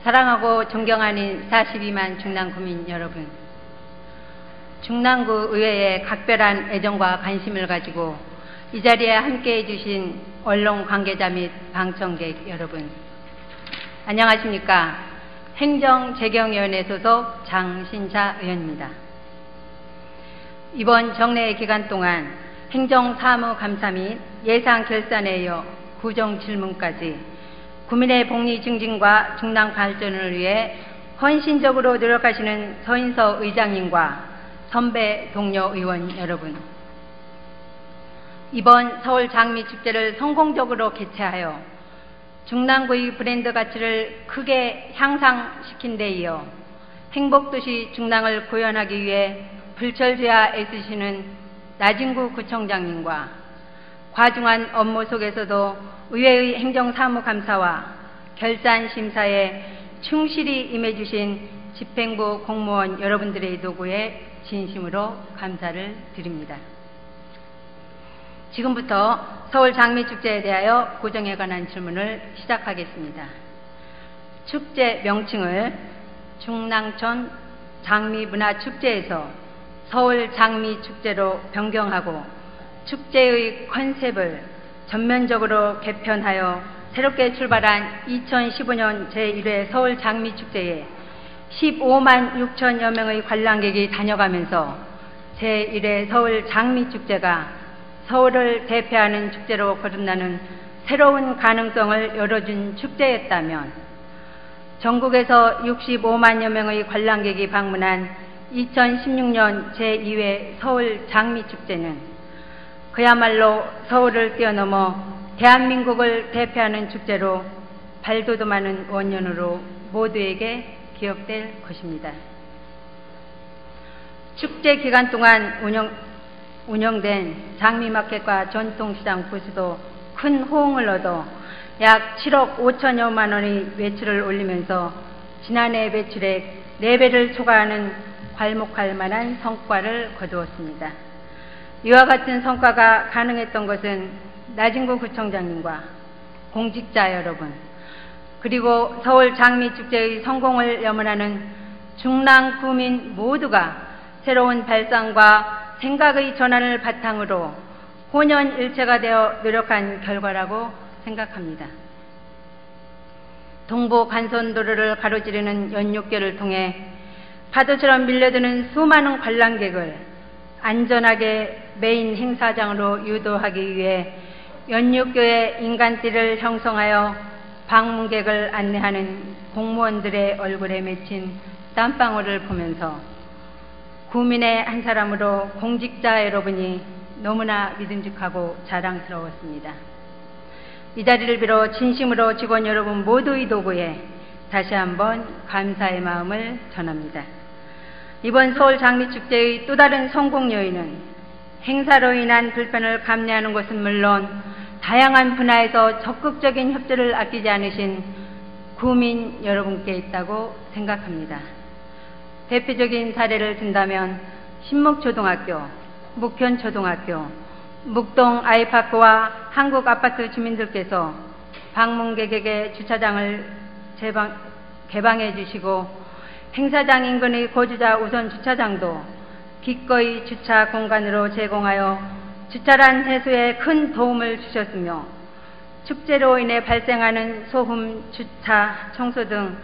사랑하고 존경하는 42만 중랑구민 여러분, 중랑구 의회에 각별한 애정과 관심을 가지고 이 자리에 함께해 주신 언론 관계자 및 방청객 여러분, 안녕하십니까. 행정재경위원회 소속 장신자 의원입니다. 이번 정례 기간 동안 행정사무감사 및 예산결산에 이어 구정질문까지 구민의 복리 증진과 중랑 발전을 위해 헌신적으로 노력하시는 서인서 의장님과 선배 동료 의원 여러분, 이번 서울 장미축제를 성공적으로 개최하여 중랑구의 브랜드 가치를 크게 향상시킨 데 이어 행복도시 중랑을 구현하기 위해 불철주야 애쓰시는 나진구 구청장님과 과중한 업무 속에서도 의회의 행정사무감사와 결산심사에 충실히 임해주신 집행부 공무원 여러분들의 도구에 진심으로 감사를 드립니다. 지금부터 서울 장미축제에 대하여 고정에 관한 질문을 시작하겠습니다. 축제 명칭을 중랑천 장미문화축제에서 서울 장미축제로 변경하고 축제의 컨셉을 전면적으로 개편하여 새롭게 출발한 2015년 제1회 서울 장미축제에 15만 6천여 명의 관람객이 다녀가면서 제1회 서울 장미축제가 서울을 대표하는 축제로 거듭나는 새로운 가능성을 열어준 축제였다면, 전국에서 65만여 명의 관람객이 방문한 2016년 제2회 서울 장미축제는 그야말로 서울을 뛰어넘어 대한민국을 대표하는 축제로 발돋움하는 원년으로 모두에게 기억될 것입니다. 축제 기간 동안 운영된 장미마켓과 전통시장 부수도 큰 호응을 얻어 약 7억 5천여만 원의 매출을 올리면서 지난해 매출액 4배를 초과하는 괄목할 만한 성과를 거두었습니다. 이와 같은 성과가 가능했던 것은 나진구 구청장님과 공직자 여러분, 그리고 서울 장미축제의 성공을 염원하는 중랑구민 모두가 새로운 발상과 생각의 전환을 바탕으로 혼연일체가 되어 노력한 결과라고 생각합니다. 동부 간선도로를 가로지르는 연육교를 통해 파도처럼 밀려드는 수많은 관람객을 안전하게 메인 행사장으로 유도하기 위해 연육교의 인간띠를 형성하여 방문객을 안내하는 공무원들의 얼굴에 맺힌 땀방울을 보면서 구민의 한 사람으로 공직자 여러분이 너무나 믿음직하고 자랑스러웠습니다. 이 자리를 빌어 진심으로 직원 여러분 모두의 도구에 다시 한번 감사의 마음을 전합니다. 이번 서울 장미축제의 또 다른 성공 요인은 행사로 인한 불편을 감내하는 것은 물론 다양한 분야에서 적극적인 협조를 아끼지 않으신 구민 여러분께 있다고 생각합니다. 대표적인 사례를 든다면 신목초등학교, 묵현초등학교, 묵동 아이파크와 한국아파트 주민들께서 방문객에게 주차장을 개방해 주시고 행사장 인근의 거주자 우선 주차장도 기꺼이 주차 공간으로 제공하여 주차란 해소에 큰 도움을 주셨으며, 축제로 인해 발생하는 소음, 주차, 청소 등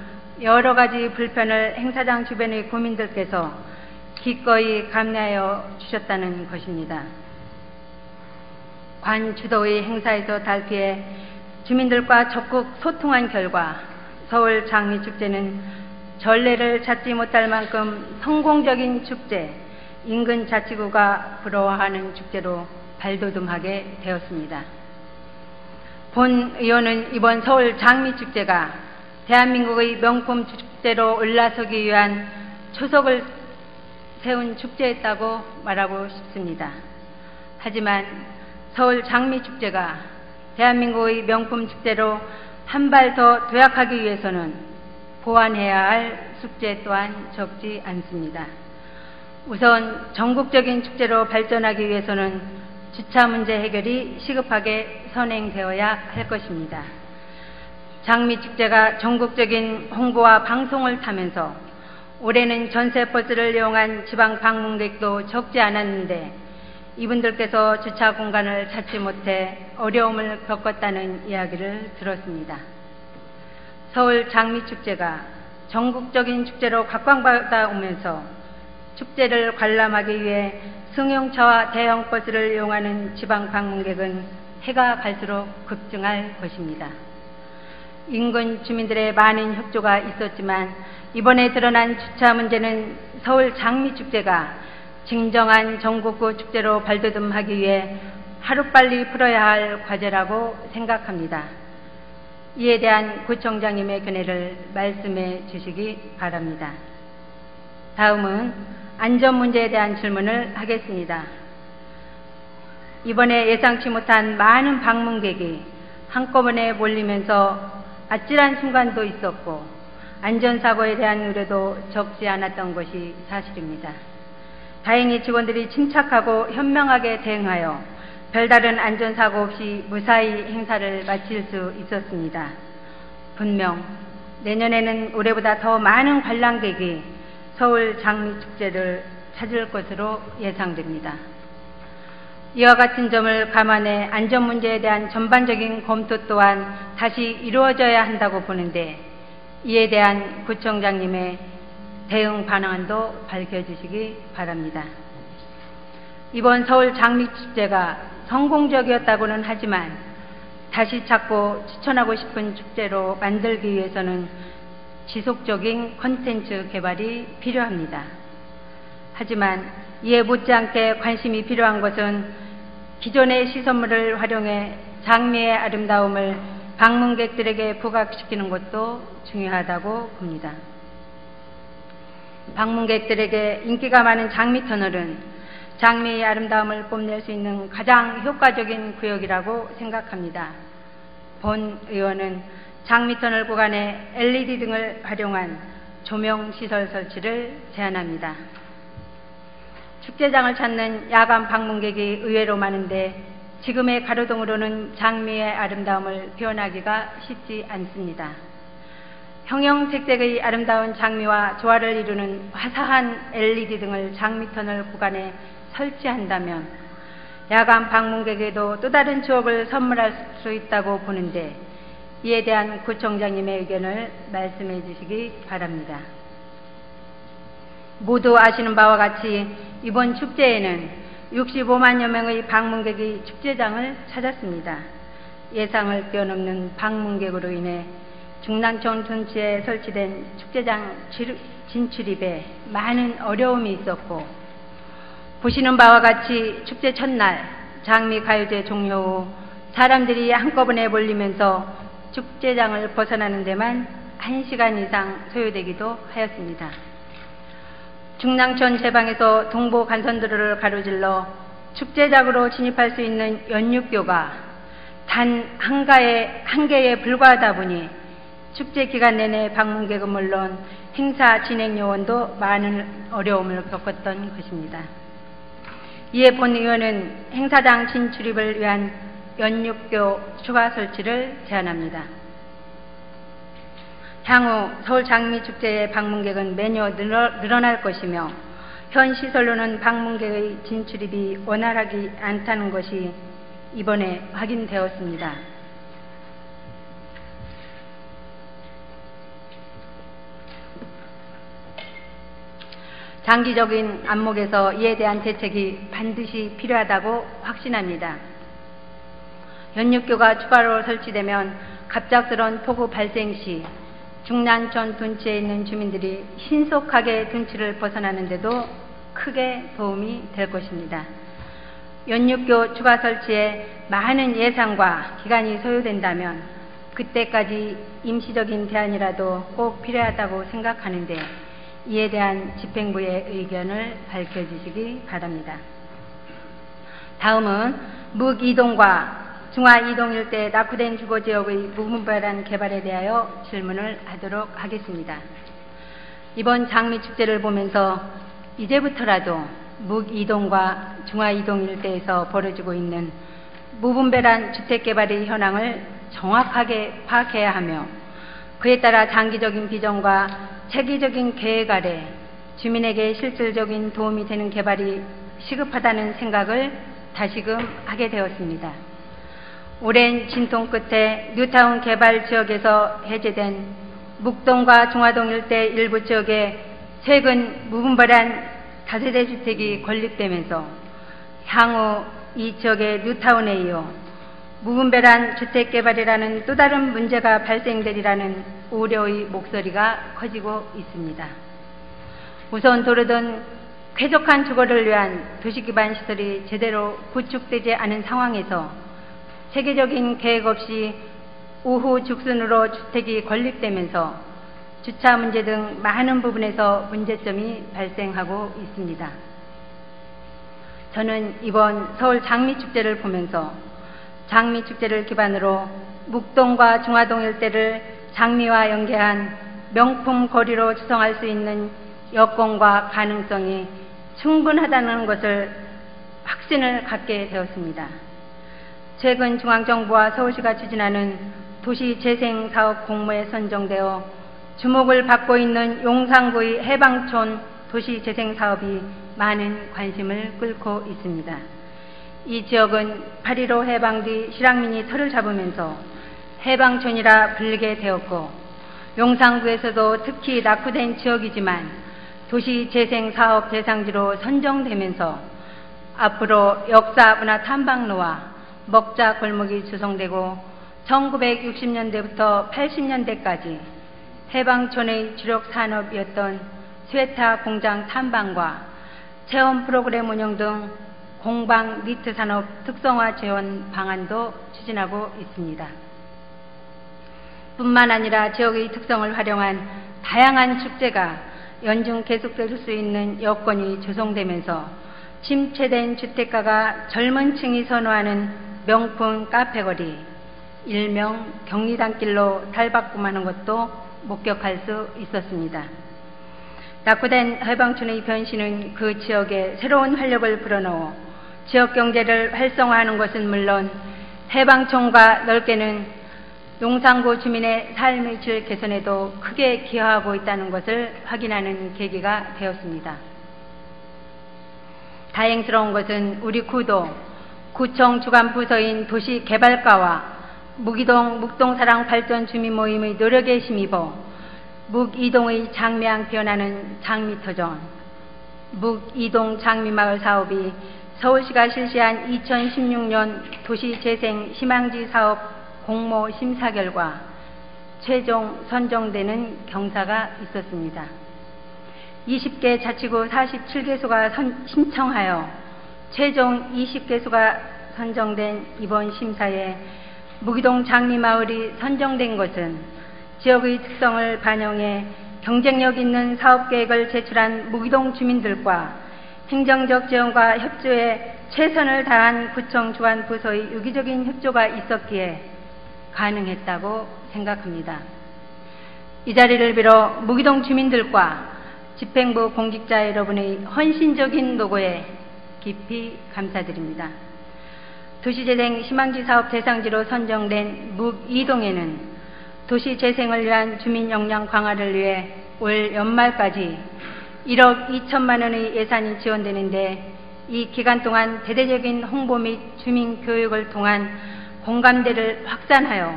여러 가지 불편을 행사장 주변의 구민들께서 기꺼이 감내하여 주셨다는 것입니다. 관 주도의 행사에서 달피해 주민들과 적극 소통한 결과 서울 장미축제는 전례를 찾지 못할 만큼 성공적인 축제, 인근 자치구가 부러워하는 축제로 발돋움하게 되었습니다. 본 의원은 이번 서울 장미축제가 대한민국의 명품 축제로 올라서기 위한 초석을 세운 축제였다고 말하고 싶습니다. 하지만 서울 장미축제가 대한민국의 명품 축제로 한 발 더 도약하기 위해서는 보완해야 할 숙제 또한 적지 않습니다. 우선 전국적인 축제로 발전하기 위해서는 주차 문제 해결이 시급하게 선행되어야 할 것입니다. 장미축제가 전국적인 홍보와 방송을 타면서 올해는 전세버스를 이용한 지방 방문객도 적지 않았는데 이분들께서 주차 공간을 찾지 못해 어려움을 겪었다는 이야기를 들었습니다. 서울 장미축제가 전국적인 축제로 각광받아 오면서 축제를 관람하기 위해 승용차와 대형버스를 이용하는 지방 방문객은 해가 갈수록 급증할 것입니다. 인근 주민들의 많은 협조가 있었지만 이번에 드러난 주차 문제는 서울 장미축제가 진정한 전국구 축제로 발돋움하기 위해 하루빨리 풀어야 할 과제라고 생각합니다. 이에 대한 구청장님의 견해를 말씀해 주시기 바랍니다. 다음은 안전 문제에 대한 질문을 하겠습니다. 이번에 예상치 못한 많은 방문객이 한꺼번에 몰리면서 아찔한 순간도 있었고 안전사고에 대한 우려도 적지 않았던 것이 사실입니다. 다행히 직원들이 침착하고 현명하게 대응하여 별다른 안전사고 없이 무사히 행사를 마칠 수 있었습니다. 분명 내년에는 올해보다 더 많은 관람객이 서울 장미축제를 찾을 것으로 예상됩니다. 이와 같은 점을 감안해 안전 문제에 대한 전반적인 검토 또한 다시 이루어져야 한다고 보는데 이에 대한 구청장님의 대응 방안도 밝혀주시기 바랍니다. 이번 서울 장미축제가 성공적이었다고는 하지만 다시 찾고 추천하고 싶은 축제로 만들기 위해서는 지속적인 콘텐츠 개발이 필요합니다. 하지만 이에 못지않게 관심이 필요한 것은 기존의 시설물을 활용해 장미의 아름다움을 방문객들에게 부각시키는 것도 중요하다고 봅니다. 방문객들에게 인기가 많은 장미터널은 장미의 아름다움을 뽐낼 수 있는 가장 효과적인 구역이라고 생각합니다. 본 의원은 장미터널 구간에 LED 등을 활용한 조명시설 설치를 제안합니다. 축제장을 찾는 야간 방문객이 의외로 많은데 지금의 가로등으로는 장미의 아름다움을 표현하기가 쉽지 않습니다. 형형색색의 아름다운 장미와 조화를 이루는 화사한 LED 등을 장미터널 구간에 설치한다면 야간 방문객에게도 또 다른 추억을 선물할 수 있다고 보는데 이에 대한 구청장님의 의견을 말씀해 주시기 바랍니다. 모두 아시는 바와 같이 이번 축제에는 65만여 명의 방문객이 축제장을 찾았습니다. 예상을 뛰어넘는 방문객으로 인해 중랑천 둔치에 설치된 축제장 진출입에 많은 어려움이 있었고 보시는 바와 같이 축제 첫날 장미 가요제 종료 후 사람들이 한꺼번에 몰리면서 축제장을 벗어나는 데만 1시간 이상 소요되기도 하였습니다. 중랑천 제방에서 동보 간선도로를 가로질러 축제장으로 진입할 수 있는 연육교가 단 한 개에 불과하다 보니 축제 기간 내내 방문객은 물론 행사 진행 요원도 많은 어려움을 겪었던 것입니다. 이에 본 의원은 행사장 진출입을 위한 연육교 추가 설치를 제안합니다. 향후 서울 장미축제의 방문객은 매년 늘어날 것이며 현 시설로는 방문객의 진출입이 원활하지 않다는 것이 이번에 확인되었습니다. 장기적인 안목에서 이에 대한 대책이 반드시 필요하다고 확신합니다. 연육교가 추가로 설치되면 갑작스러운 폭우 발생 시 중랑천 둔치에 있는 주민들이 신속하게 둔치를 벗어나는 데도 크게 도움이 될 것입니다. 연육교 추가 설치에 많은 예산과 기간이 소요된다면 그때까지 임시적인 대안이라도 꼭 필요하다고 생각하는데 이에 대한 집행부의 의견을 밝혀주시기 바랍니다. 다음은 묵이동과 중화이동 일대 낙후된 주거지역의 무분별한 개발에 대하여 질문을 하도록 하겠습니다. 이번 장미축제를 보면서 이제부터라도 묵이동과 중화이동 일대에서 벌어지고 있는 무분별한 주택개발의 현황을 정확하게 파악해야 하며 그에 따라 장기적인 비전과 체계적인 계획 아래 주민에게 실질적인 도움이 되는 개발이 시급하다는 생각을 다시금 하게 되었습니다. 오랜 진통 끝에 뉴타운 개발 지역에서 해제된 묵동과 중화동 일대 일부 지역에 최근 무분별한 다세대 주택이 건립되면서 향후 이 지역의 뉴타운에 이어 무분별한 주택 개발이라는 또 다른 문제가 발생되리라는 우려의 목소리가 커지고 있습니다. 우선 도로 등 쾌적한 주거를 위한 도시기반 시설이 제대로 구축되지 않은 상황에서 체계적인 계획 없이 우후 죽순으로 주택이 건립되면서 주차 문제 등 많은 부분에서 문제점이 발생하고 있습니다. 저는 이번 서울 장미축제를 보면서 장미축제를 기반으로 묵동과 중화동 일대를 장미와 연계한 명품 거리로 조성할 수 있는 여건과 가능성이 충분하다는 것을 확신을 갖게 되었습니다. 최근 중앙정부와 서울시가 추진하는 도시재생사업 공모에 선정되어 주목을 받고 있는 용산구의 해방촌 도시재생사업이 많은 관심을 끌고 있습니다. 이 지역은 8.15 해방 뒤 실향민이 터를 잡으면서 해방촌이라 불리게 되었고 용산구에서도 특히 낙후된 지역이지만 도시재생사업 대상지로 선정되면서 앞으로 역사문화 탐방로와 먹자 골목이 조성되고 1960년대부터 80년대까지 해방촌의 주력 산업이었던 스웨터 공장 탐방과 체험 프로그램 운영 등 공방 니트 산업 특성화 지원 방안도 추진하고 있습니다. 뿐만 아니라 지역의 특성을 활용한 다양한 축제가 연중 계속될 수 있는 여건이 조성되면서 침체된 주택가가 젊은 층이 선호하는 명품 카페거리, 일명 경리단길로 탈바꿈하는 것도 목격할 수 있었습니다. 낙후된 해방촌의 변신은 그 지역에 새로운 활력을 불어넣어 지역 경제를 활성화하는 것은 물론 해방촌과 넓게는 용산구 주민의 삶의 질 개선에도 크게 기여하고 있다는 것을 확인하는 계기가 되었습니다. 다행스러운 것은 우리 구도, 구청 주관 부서인 도시개발과와 묵이동 묵동사랑발전 주민 모임의 노력에 힘입어 묵이동의 장미향 피어나는 장미터전, 묵이동 장미마을 사업이 서울시가 실시한 2016년 도시재생 희망지 사업 공모 심사 결과 최종 선정되는 경사가 있었습니다. 20개 자치구 47개소가 신청하여 최종 20개소가 선정된 이번 심사에 묵이동 장미마을이 선정된 것은 지역의 특성을 반영해 경쟁력 있는 사업계획을 제출한 묵이동 주민들과 행정적 지원과 협조에 최선을 다한 구청 주관 부서의 유기적인 협조가 있었기에 가능했다고 생각합니다. 이 자리를 빌어 묵이동 주민들과 집행부 공직자 여러분의 헌신적인 노고에 깊이 감사드립니다. 도시재생 희망지 사업 대상지로 선정된 묵이동에는 도시재생을 위한 주민 역량 강화를 위해 올 연말까지 1억 2천만 원의 예산이 지원되는데 이 기간 동안 대대적인 홍보 및 주민 교육을 통한 공감대를 확산하여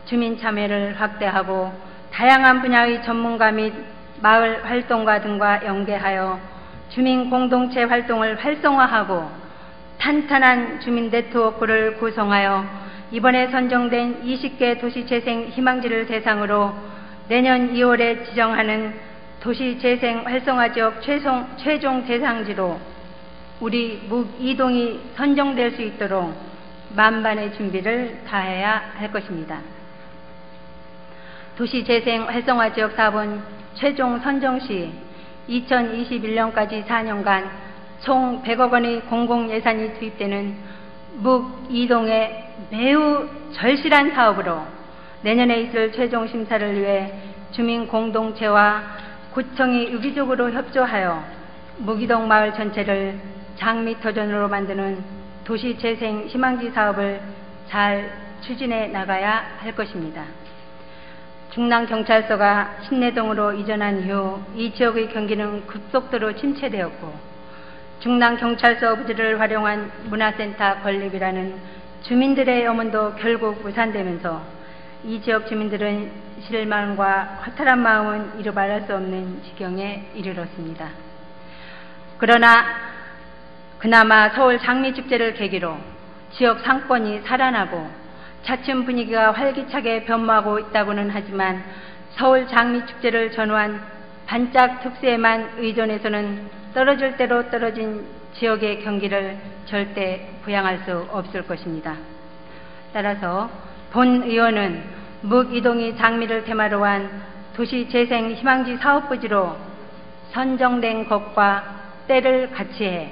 주민 참여를 확대하고 다양한 분야의 전문가 및 마을 활동가 등과 연계하여 주민 공동체 활동을 활성화하고 탄탄한 주민 네트워크를 구성하여 이번에 선정된 20개 도시재생 희망지를 대상으로 내년 2월에 지정하는 도시재생 활성화 지역 최종 대상지로 우리 묵이동이 선정될 수 있도록 만반의 준비를 다해야 할 것입니다. 도시재생 활성화 지역 사업은 최종 선정 시 2021년까지 4년간 총 100억 원의 공공예산이 투입되는 묵이동의 매우 절실한 사업으로 내년에 있을 최종 심사를 위해 주민 공동체와 구청이 유기적으로 협조하여 묵이동 마을 전체를 장미터전으로 만드는 도시재생 희망지 사업을 잘 추진해 나가야 할 것입니다. 중랑경찰서가 신내동으로 이전한 이후 이 지역의 경기는 급속도로 침체되었고 중랑경찰서 부지를 활용한 문화센터 건립이라는 주민들의 염원도 결국 무산되면서 이 지역 주민들은 실망과 허탈한 마음은 이루 말할 수 없는 지경에 이르렀습니다. 그러나 그나마 서울 장미축제를 계기로 지역 상권이 살아나고 차츰 분위기가 활기차게 변모하고 있다고는 하지만 서울 장미축제를 전후한 반짝 특수에만 의존해서는 떨어질 대로 떨어진 지역의 경기를 절대 부양할 수 없을 것입니다. 따라서 본 의원은 묵이동이 장미를 테마로 한 도시재생 희망지 사업부지로 선정된 것과 때를 같이해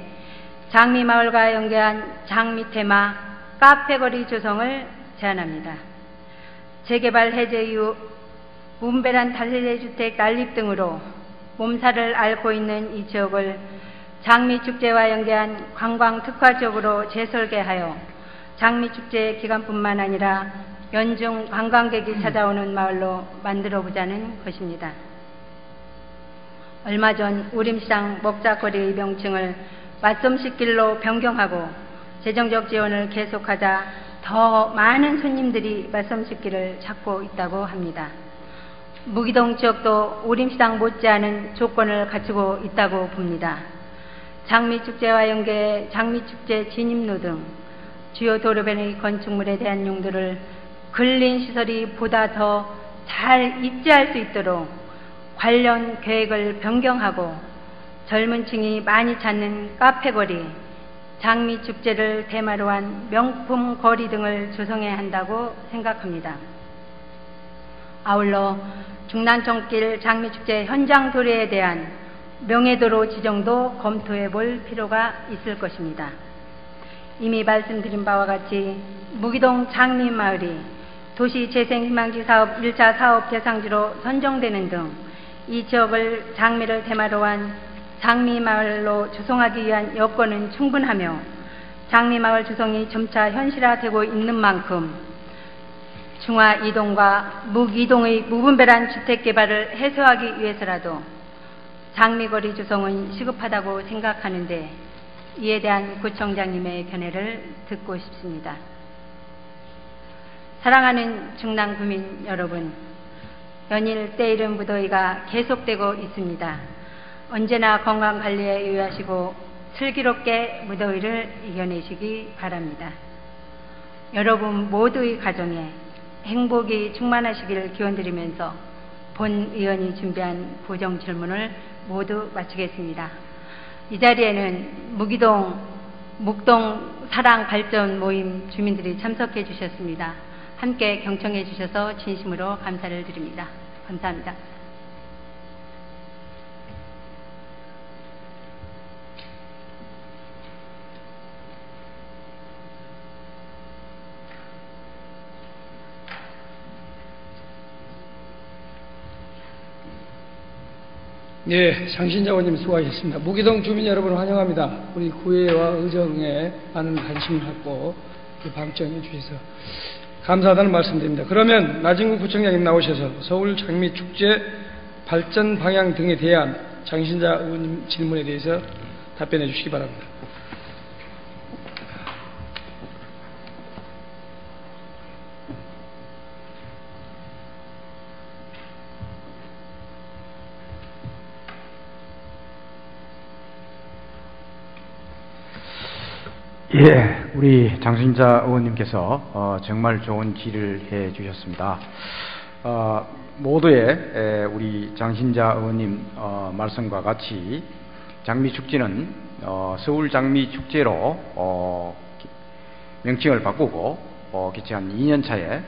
장미마을과 연계한 장미 테마 카페거리 조성을 제안합니다. 재개발 해제 이후 문배란 다세대주택 난립 등으로 몸살을 앓고 있는 이 지역을 장미축제와 연계한 관광특화지역으로 재설계하여 장미축제 기간뿐만 아니라 연중 관광객이 찾아오는 마을로 만들어보자는 것입니다. 얼마 전 우림시장 먹자거리의 명칭을 맛솜씨길로 변경하고 재정적 지원을 계속하자 더 많은 손님들이 맛솜씨길을 찾고 있다고 합니다. 무기동 지역도 우림시장 못지않은 조건을 갖추고 있다고 봅니다. 장미축제와 연계해 장미축제 진입로 등 주요 도로변의 건축물에 대한 용도를 근린시설이 보다 더 잘 입지할 수 있도록 관련 계획을 변경하고 젊은 층이 많이 찾는 카페거리, 장미축제를 테마로 한 명품 거리 등을 조성해야 한다고 생각합니다. 아울러 중랑천길 장미축제 현장 도로에 대한 명예도로 지정도 검토해 볼 필요가 있을 것입니다. 이미 말씀드린 바와 같이 무기동 장미마을이 도시재생희망지 사업 1차 사업 대상지로 선정되는 등 이 지역을 장미를 테마로 한 장미마을로 조성하기 위한 여건은 충분하며 장미마을 조성이 점차 현실화되고 있는 만큼 중화이동과 묵이동의 무분별한 주택개발을 해소하기 위해서라도 장미거리 조성은 시급하다고 생각하는데 이에 대한 구청장님의 견해를 듣고 싶습니다. 사랑하는 중랑구민 여러분, 연일 때이른 무더위가 계속되고 있습니다. 언제나 건강관리에 유의하시고 슬기롭게 무더위를 이겨내시기 바랍니다. 여러분 모두의 가정에 행복이 충만하시기를 기원드리면서 본 의원이 준비한 고정 질문을 모두 마치겠습니다. 이 자리에는 무기동, 묵동 사랑발전 모임 주민들이 참석해 주셨습니다. 함께 경청해 주셔서 진심으로 감사를 드립니다. 감사합니다. 네, 장신자 의원님 수고하셨습니다. 무기동 주민 여러분 환영합니다. 우리 구애와 의정에 많은 관심을 갖고 방청해 주셔서 감사하다는 말씀드립니다. 그러면 나진구 구청장님 나오셔서 서울 장미축제 발전 방향 등에 대한 장신자 의원님 질문에 대해서 답변해 주시기 바랍니다. 예, 우리 장신자 의원님께서 정말 좋은 질의를 해 주셨습니다. 모두의 우리 장신자 의원님 말씀과 같이 장미축제는 서울 장미축제로 명칭을 바꾸고 개최한 2년 차에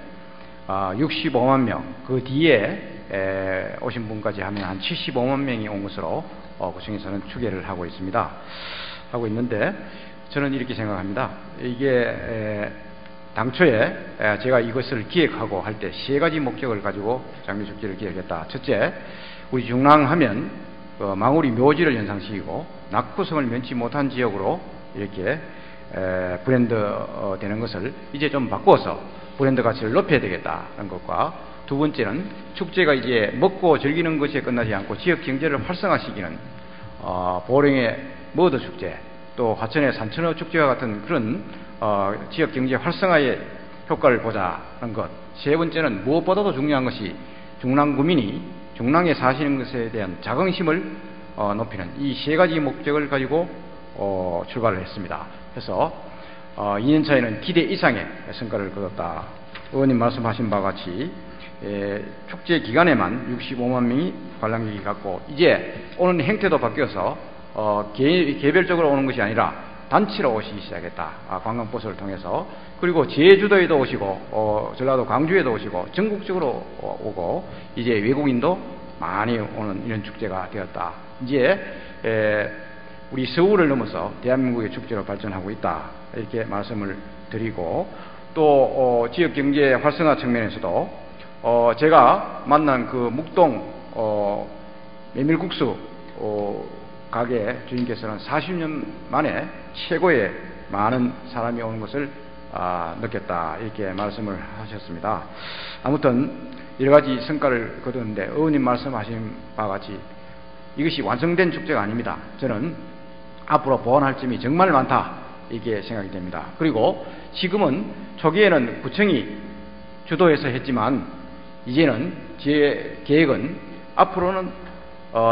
65만 명, 그 뒤에 오신 분까지 하면 한 75만 명이 온 것으로 구청에서는 추계를 하고 있는데 저는 이렇게 생각합니다. 이게 당초에 제가 이것을 기획하고 할 때 세 가지 목적을 가지고 장미축제를 기획했다. 첫째, 우리 중랑하면 망우리 묘지를 연상시키고 낙후성을 면치 못한 지역으로 이렇게 브랜드 되는 것을 이제 좀 바꿔서 브랜드 가치를 높여야 되겠다는 것과, 두 번째는 축제가 이제 먹고 즐기는 것에 끝나지 않고 지역 경제를 활성화시키는 보령의 머더 축제, 또 화천의 산천어 축제와 같은 그런 지역 경제 활성화의 효과를 보자는 것. 세 번째는 무엇보다도 중요한 것이 중랑 구민이 중랑에 사시는 것에 대한 자긍심을 높이는 이 세 가지 목적을 가지고 출발을 했습니다. 그래서 2년차에는 기대 이상의 성과를 거뒀다. 의원님 말씀하신 바와 같이 축제 기간에만 65만 명이 관람객이 갔고, 이제 오는 행태도 바뀌어서 개별적으로 오는 것이 아니라 단체로 오시기 시작했다. 관광버스를 통해서. 그리고 제주도에도 오시고 전라도 광주에도 오시고 전국적으로 오고, 이제 외국인도 많이 오는 이런 축제가 되었다. 이제 우리 서울을 넘어서 대한민국의 축제로 발전하고 있다, 이렇게 말씀을 드리고, 또 지역 경제 활성화 측면에서도 제가 만난 그 묵동 메밀국수 가게 주인께서는 40년 만에 최고의 많은 사람이 오는 것을 느꼈다, 이렇게 말씀을 하셨습니다. 아무튼 여러 가지 성과를 거두는데, 의원님 말씀하신 바와 같이 이것이 완성된 축제가 아닙니다. 저는 앞으로 보완할 점이 정말 많다, 이게 생각이 됩니다. 그리고 지금은 초기에는 구청이 주도해서 했지만, 이제는 제 계획은 앞으로는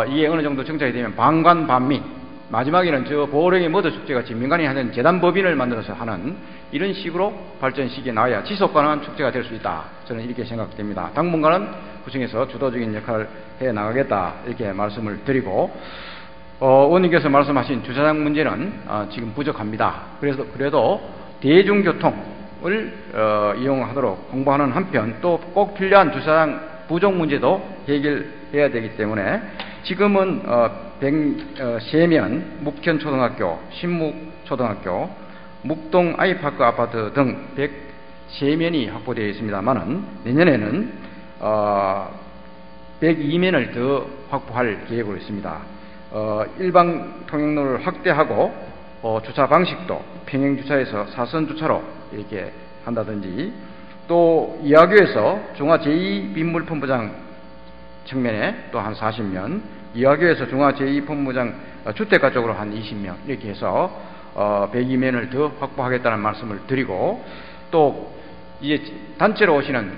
이게 어느 정도 정착이 되면 방관반민, 마지막에는 저 보령의 머더 축제같이 민간이 하는 재단법인을 만들어서 하는 이런 식으로 발전시켜 나와야 지속가능한 축제가 될 수 있다, 저는 이렇게 생각됩니다. 당분간은 구청에서 주도적인 역할을 해 나가겠다, 이렇게 말씀을 드리고, 의원님께서 말씀하신 주차장 문제는 지금 부족합니다. 그래도 대중교통을 이용하도록 홍보하는 한편, 또 꼭 필요한 주차장 부족 문제도 해결해야 되기 때문에, 지금은 103면 묵현초등학교, 신묵초등학교, 묵동 아이파크 아파트 등 103면이 확보되어 있습니다만은, 내년에는 102면을 더 확보할 계획으로 있습니다. 일방 통행로를 확대하고 주차 방식도 평행주차에서 사선주차로 이렇게 한다든지, 또 이화교에서 중화 제2빗물펌프장 측면에 또 한 40면, 이화교에서 중화 제2펌프장 주택가 쪽으로 한 20면, 이렇게 해서 102면을 더 확보하겠다는 말씀을 드리고, 또 이제 단체로 오시는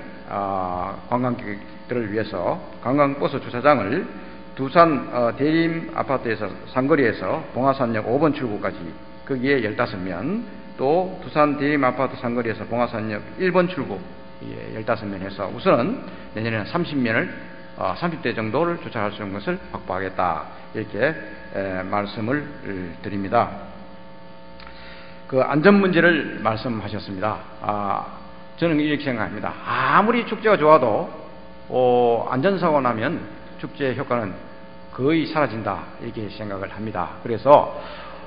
관광객들을 위해서 관광버스 주차장을 두산 대림 아파트에서 상거리에서 봉화산역 5번 출구까지 거기에 15면, 또 두산 대림 아파트 상거리에서 봉화산역 1번 출구 15면 해서 우선은 내년에는 30면을 30대 정도를 주차할 수 있는 것을 확보하겠다, 이렇게 말씀을 드립니다. 그 안전 문제를 말씀하셨습니다. 저는 이렇게 생각합니다. 아무리 축제가 좋아도 안전사고 나면 축제 효과는 거의 사라진다, 이렇게 생각을 합니다. 그래서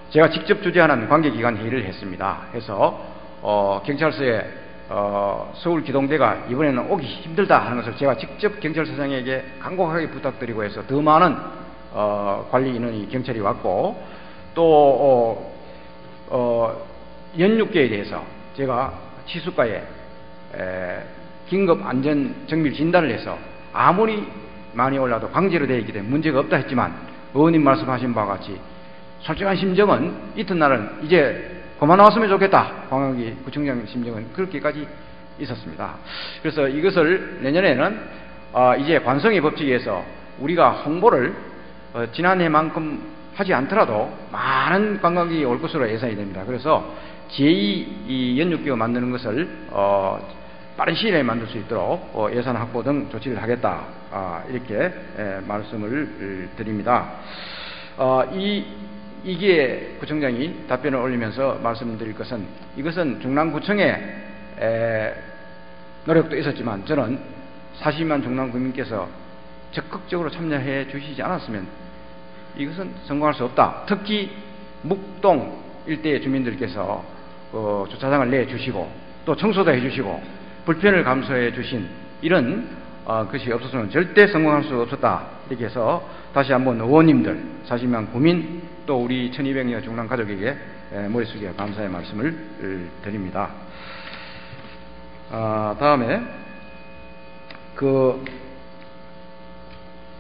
제가 직접 주재하는 관계기관 회의를 했습니다. 해서 경찰서에 서울 기동대가 이번에는 오기 힘들다 하는 것을 제가 직접 경찰서장에게 간곡하게 부탁드리고 해서 더 많은 관리 인원이 경찰이 왔고, 또 연육계에 대해서 제가 치수과에 긴급 안전 정밀 진단을 해서 아무리 많이 올라도 강제로 되어 있기 때문에 문제가 없다 했지만, 의원님 말씀하신 바와 같이 솔직한 심정은 이튿날은 이제 그만 나왔으면 좋겠다, 광역이 구청장 심정은 그렇게까지 있었습니다. 그래서 이것을 내년에는 이제 관성의 법칙에서 우리가 홍보를 지난해만큼 하지 않더라도 많은 관광객이 올 것으로 예상이 됩니다. 그래서 제2 연육기구 만드는 것을 빠른 시일 내에 만들 수 있도록 예산 확보 등 조치를 하겠다, 이렇게 말씀을 드립니다. 이게 구청장이 답변을 올리면서 말씀드릴 것은, 이것은 중랑구청의 노력도 있었지만 저는 40만 중랑구민께서 적극적으로 참여해 주시지 않았으면 이것은 성공할 수 없다. 특히 묵동 일대의 주민들께서 주차장을 내주시고 또 청소도 해주시고 불편을 감수해 주신 이런 것이 없었으면 절대 성공할 수 없었다. 이렇게 해서 다시 한번 의원님들, 40만 구민, 또 우리 1200여 중랑 가족에게 머리 숙여 감사의 말씀을 드립니다. 다음에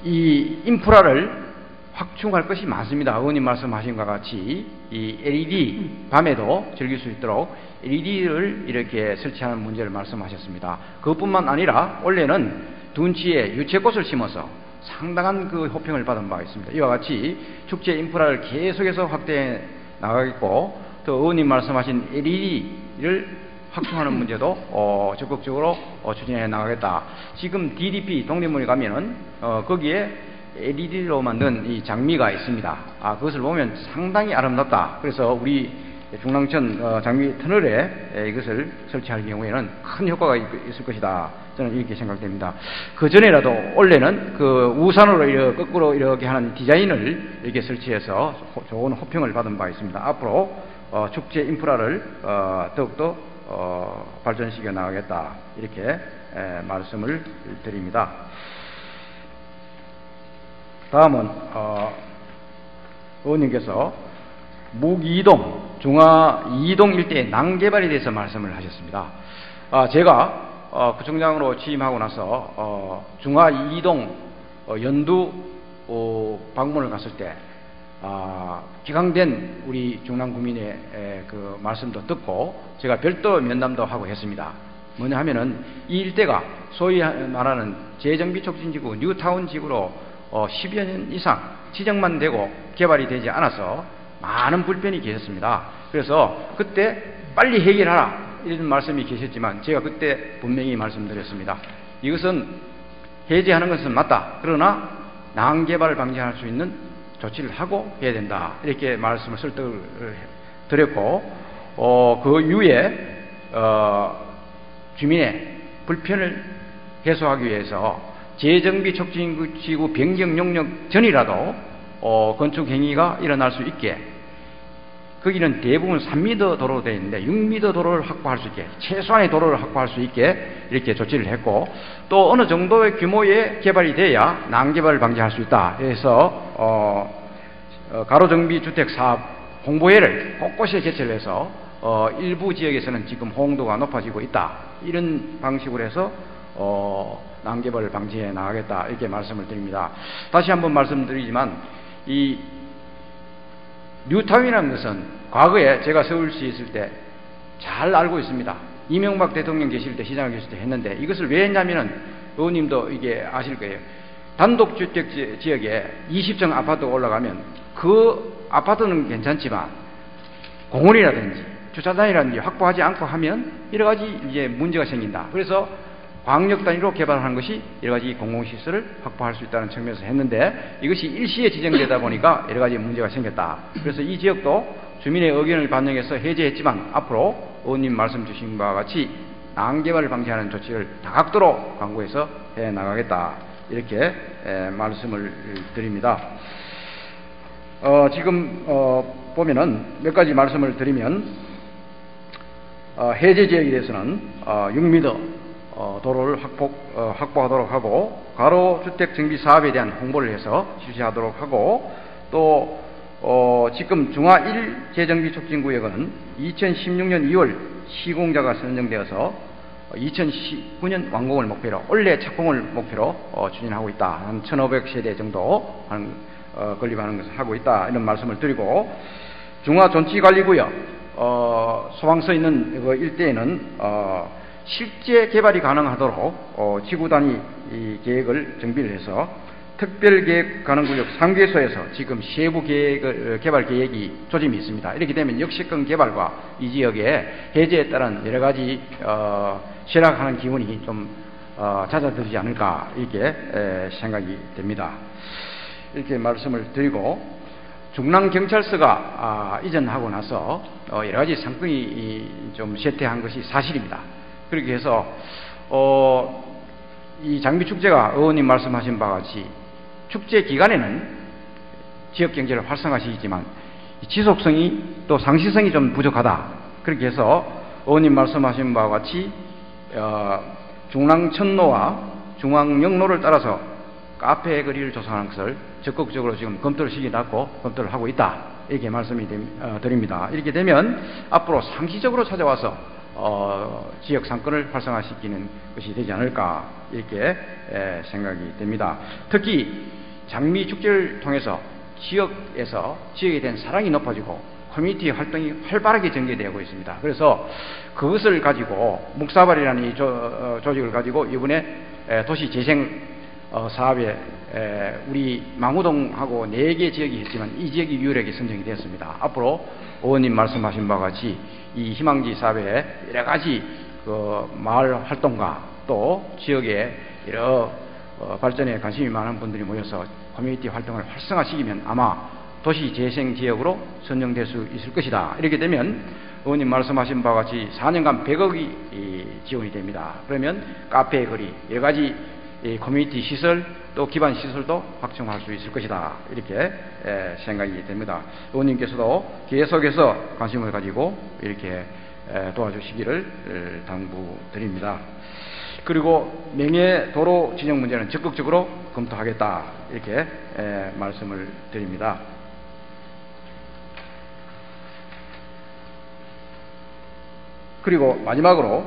이 인프라를 확충할 것이 많습니다. 의원님 말씀하신 것과 같이 이 LED 밤에도 즐길 수 있도록 LED를 이렇게 설치하는 문제를 말씀하셨습니다. 그것뿐만 아니라 원래는 둔치에 유채꽃을 심어서 상당한 그 호평을 받은 바가 있습니다. 이와 같이 축제 인프라를 계속해서 확대해 나가겠고, 또 의원님 말씀하신 LED를 확충하는 문제도 적극적으로 추진해 나가겠다. 지금 DDP 동대문에 가면은 거기에 LED로 만든 이 장미가 있습니다. 그것을 보면 상당히 아름답다. 그래서 우리 중랑천 장미 터널에 이것을 설치할 경우에는 큰 효과가 있을 것이다. 저는 이렇게 생각됩니다. 그 전에라도 원래는 그 우산으로 거꾸로 이렇게 하는 디자인을 이렇게 설치해서 좋은 호평을 받은 바가 있습니다. 앞으로 축제 인프라를 더욱더 발전시켜 나가겠다. 이렇게 말씀을 드립니다. 다음은 의원님께서 묵이동, 중화 2동 일대의 낭개발에 대해서 말씀을 하셨습니다. 제가 구청장으로 취임하고 나서 중화 2동 연두 방문을 갔을 때 기강된 우리 중랑구민의 그 말씀도 듣고 제가 별도 면담도 하고 했습니다. 뭐냐 하면은 이 일대가 소위 말하는 재정비 촉진지구 뉴타운 지구로 10여 년 이상 지정만 되고 개발이 되지 않아서 많은 불편이 계셨습니다. 그래서 그때 빨리 해결하라 이런 말씀이 계셨지만 제가 그때 분명히 말씀드렸습니다. 이것은 해제하는 것은 맞다. 그러나 낭개발을 방지할 수 있는 조치를 하고 해야 된다. 이렇게 말씀을 설득을 드렸고 그 이후에 주민의 불편을 해소하기 위해서 재정비 촉진지구 변경 용역 전이라도 건축 행위가 일어날 수 있게, 거기는 대부분 3m 도로로 되어 있는데 6m 도로를 확보할 수 있게, 최소한의 도로를 확보할 수 있게 이렇게 조치를 했고, 또 어느 정도의 규모의 개발이 돼야 낭개발을 방지할 수 있다. 그래서 가로정비 주택 사업 홍보회를 곳곳에 개최를 해서 일부 지역에서는 지금 호응도가 높아지고 있다. 이런 방식으로 해서 낭개발을 방지해 나가겠다. 이렇게 말씀을 드립니다. 다시 한번 말씀드리지만 이 뉴타운이라는 것은 과거에 제가 서울시에 있을 때 잘 알고 있습니다. 이명박 대통령 계실 때, 시장 계실 때 했는데, 이것을 왜 했냐면은 의원님도 이게 아실 거예요. 단독주택 지역에 20층 아파트가 올라가면 그 아파트는 괜찮지만 공원이라든지 주차장이라든지 확보하지 않고 하면 여러 가지 이제 문제가 생긴다. 그래서 광역 단위로 개발하는 것이 여러 가지 공공시설을 확보할 수 있다는 측면에서 했는데, 이것이 일시에 지정되다 보니까 여러 가지 문제가 생겼다. 그래서 이 지역도 주민의 의견을 반영해서 해제했지만 앞으로 의원님 말씀 주신 바와 같이 낭개발을 방지하는 조치를 다각도로 강구해서 해 나가겠다. 이렇게 말씀을 드립니다. 지금 보면은 몇 가지 말씀을 드리면 해제 지역에 대해서는 6m 도로를 확보하도록 하고, 가로주택 정비 사업에 대한 홍보를 해서 실시하도록 하고, 또 지금 중화 1 재정비 촉진구역은 2016년 2월 시공자가 선정되어서 2019년 완공을 목표로, 올해 착공을 목표로 추진하고 있다. 한 1,500세대 정도 건립하는 것을 하고 있다. 이런 말씀을 드리고, 중화 존치관리구역 소방서 있는 그 일대에는 실제 개발이 가능하도록 지구 단위 계획을 정비를 해서 특별계획가능구역 3개소에서 지금 세부 개발 계획이 조짐이 있습니다. 이렇게 되면 역세권 개발과 이 지역의 해제에 따른 여러 가지 쇠락하는 기운이 좀 잦아들지 않을까, 이렇게 생각이 됩니다. 이렇게 말씀을 드리고, 중랑경찰서가 이전하고 나서 여러 가지 상권이 좀 쇠퇴한 것이 사실입니다. 그렇게 해서 이 장미축제가 의원님 말씀하신 바와 같이 축제 기간에는 지역 경제를 활성화시키지만 지속성이 또 상시성이 좀 부족하다. 그렇게 해서 의원님 말씀하신 바와 같이 중랑천로와 중앙역로를 따라서 카페 거리를 조성하는 것을 적극적으로 지금 검토를 시켜놨고 검토를 하고 있다. 이렇게 말씀이 드립니다. 이렇게 되면 앞으로 상시적으로 찾아와서 지역 상권을 활성화시키는 것이 되지 않을까 이렇게 생각이 됩니다. 특히 장미 축제를 통해서 지역에 대한 사랑이 높아지고 커뮤니티 활동이 활발하게 전개되고 있습니다. 그래서 그것을 가지고 묵사발이라는 이 조직을 가지고 이번에 도시재생 사업에 우리 망우동하고 4개 지역이 했지만 이 지역이 유일하게 선정이 되었습니다. 앞으로 의원님 말씀하신 바와 같이 이 희망지 사업에 여러 가지 그 마을 활동가 또 지역의 여러 발전에 관심이 많은 분들이 모여서 커뮤니티 활동을 활성화시키면 아마 도시재생 지역으로 선정될 수 있을 것이다. 이렇게 되면 의원님 말씀하신 바와 같이 4년간 100억이 지원이 됩니다. 그러면 카페 거리 여러 가지 커뮤니티 시설 또 기반 시설도 확충할 수 있을 것이다. 이렇게 생각이 됩니다. 의원님께서도 계속해서 관심을 가지고 이렇게 도와주시기를 당부드립니다. 그리고 명예도로 지정 문제는 적극적으로 검토하겠다. 이렇게 말씀을 드립니다. 그리고 마지막으로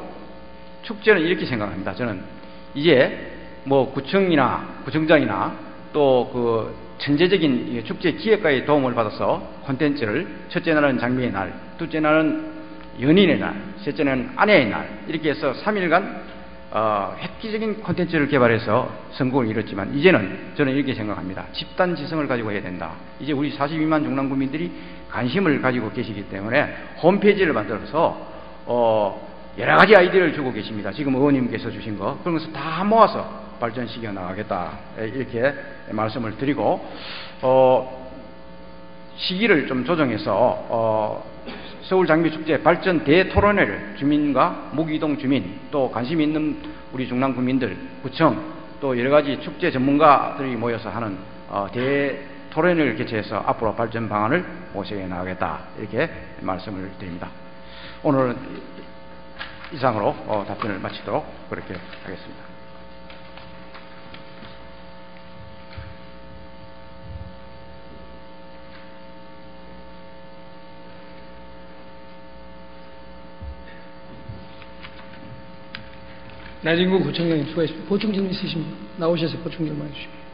축제는 이렇게 생각합니다. 저는 이제 뭐 구청장이나 또 그 전체적인 축제 기획가의 도움을 받아서 콘텐츠를 첫째 날은 장미의 날, 둘째 날은 연인의 날, 셋째 날은 아내의 날 이렇게 해서 3일간 획기적인 콘텐츠를 개발해서 성공을 이뤘지만 이제는 저는 이렇게 생각합니다. 집단 지성을 가지고 해야 된다. 이제 우리 42만 중랑 국민들이 관심을 가지고 계시기 때문에 홈페이지를 만들어서 여러 가지 아이디어를 주고 계십니다. 지금 의원님께서 주신 거 그런 것을 다 모아서 발전시켜 나가겠다 이렇게 말씀을 드리고 시기를 좀 조정해서 서울 장미축제 발전 대토론회를 주민과 무기동 주민 또 관심 있는 우리 중랑 국민들 구청 또 여러 가지 축제 전문가들이 모여서 하는 대토론회를 개최해서 앞으로 발전 방안을 모색해 나가겠다 이렇게 말씀을 드립니다. 오늘은 이상으로 답변을 마치도록 그렇게 하겠습니다. 나진구 구청장님 수고하셨습니다. 보충 질문 있으시면 나오셔서 보충 질문 해주십시오.